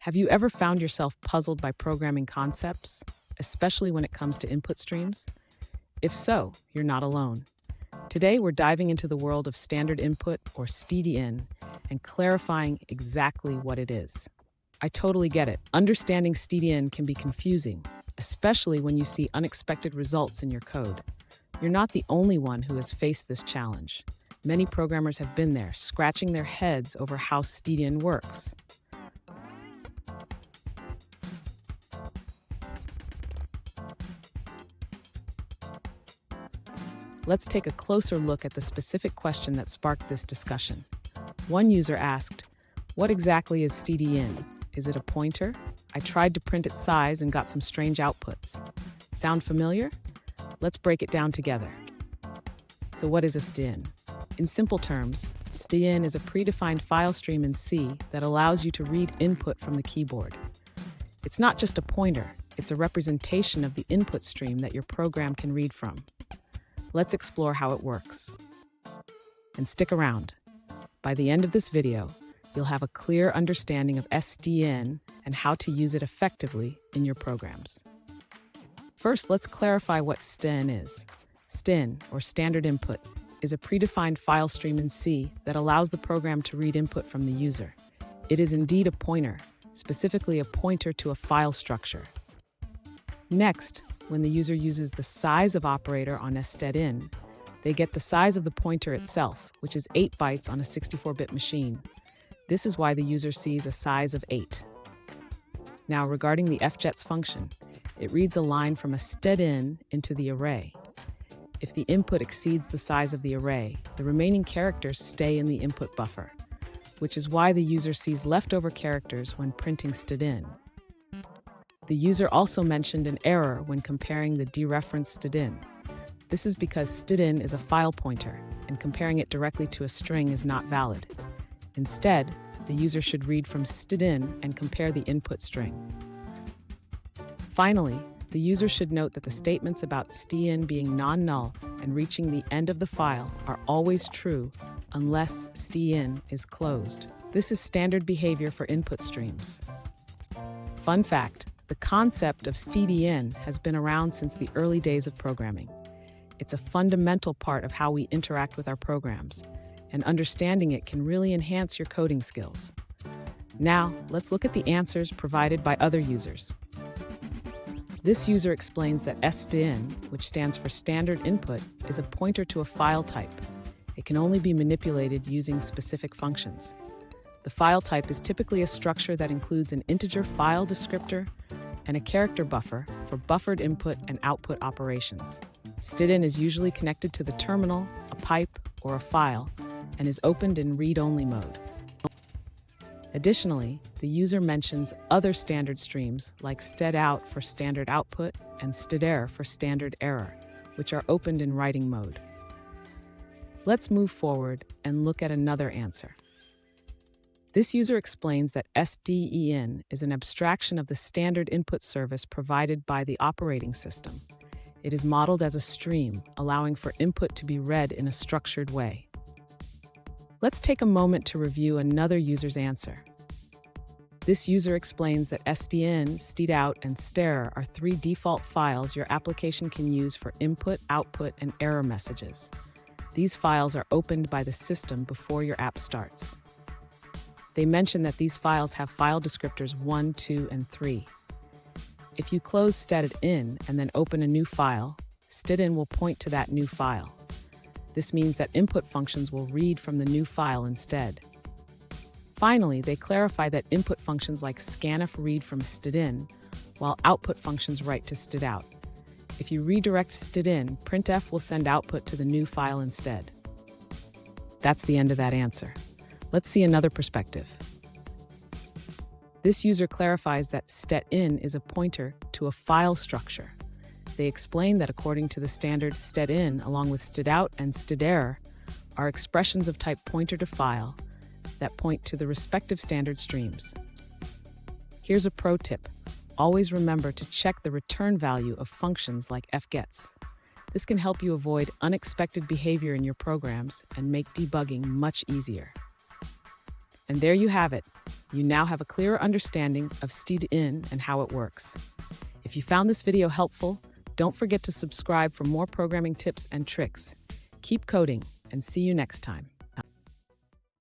Have you ever found yourself puzzled by programming concepts, especially when it comes to input streams? If so, you're not alone. Today, we're diving into the world of standard input, or Stdin, and clarifying exactly what it is. I totally get it. Understanding Stdin can be confusing, especially when you see unexpected results in your code. You're not the only one who has faced this challenge. Many programmers have been there, scratching their heads over how Stdin works. Let's take a closer look at the specific question that sparked this discussion. One user asked, "What exactly is Stdin? Is it a pointer? I tried to print its size and got some strange outputs. Sound familiar? Let's break it down together." So what is a Stdin? In simple terms, Stdin is a predefined file stream in C that allows you to read input from the keyboard. It's not just a pointer, it's a representation of the input stream that your program can read from. Let's explore how it works. And stick around. By the end of this video, you'll have a clear understanding of Stdin and how to use it effectively in your programs. First, let's clarify what Stdin is. Stdin, or standard input, is a predefined file stream in C that allows the program to read input from the user. It is indeed a pointer, specifically a pointer to a file structure. Next, when the user uses the size of operator on Stdin, they get the size of the pointer itself, which is 8 bytes on a 64-bit machine. This is why the user sees a size of 8. Now, regarding the fgets function, it reads a line from a Stdin into the array. If the input exceeds the size of the array, the remaining characters stay in the input buffer, which is why the user sees leftover characters when printing Stdin. The user also mentioned an error when comparing the dereferenced Stdin. This is because Stdin is a file pointer, and comparing it directly to a string is not valid. Instead, the user should read from Stdin and compare the input string. Finally, the user should note that the statements about Stdin being non-null and reaching the end of the file are always true unless Stdin is closed. This is standard behavior for input streams. Fun fact, the concept of Stdin has been around since the early days of programming. It's a fundamental part of how we interact with our programs, and understanding it can really enhance your coding skills. Now, let's look at the answers provided by other users. This user explains that Stdin, which stands for standard input, is a pointer to a file type. It can only be manipulated using specific functions. The file type is typically a structure that includes an integer file descriptor and a character buffer for buffered input and output operations. Stdin is usually connected to the terminal, a pipe, or a file, and is opened in read-only mode. Additionally, the user mentions other standard streams like stdout for standard output and stderr for standard error, which are opened in writing mode. Let's move forward and look at another answer. This user explains that Stdin is an abstraction of the standard input service provided by the operating system. It is modeled as a stream, allowing for input to be read in a structured way. Let's take a moment to review another user's answer. This user explains that Stdin, stdout, and stderr are 3 default files your application can use for input, output, and error messages. These files are opened by the system before your app starts. They mention that these files have file descriptors 1, 2, and 3. If you close Stdin and then open a new file, Stdin will point to that new file. This means that input functions will read from the new file instead. Finally, they clarify that input functions like scanf read from Stdin, while output functions write to stdout. If you redirect Stdin, printf will send output to the new file instead. That's the end of that answer. Let's see another perspective. This user clarifies that Stdin is a pointer to a file structure. They explain that according to the standard Stdin, along with stdout and stderr, are expressions of type pointer to file that point to the respective standard streams. Here's a pro tip. Always remember to check the return value of functions like fgets. This can help you avoid unexpected behavior in your programs and make debugging much easier. And there you have it. You now have a clearer understanding of Stdin and how it works. If you found this video helpful, don't forget to subscribe for more programming tips and tricks. Keep coding, and see you next time.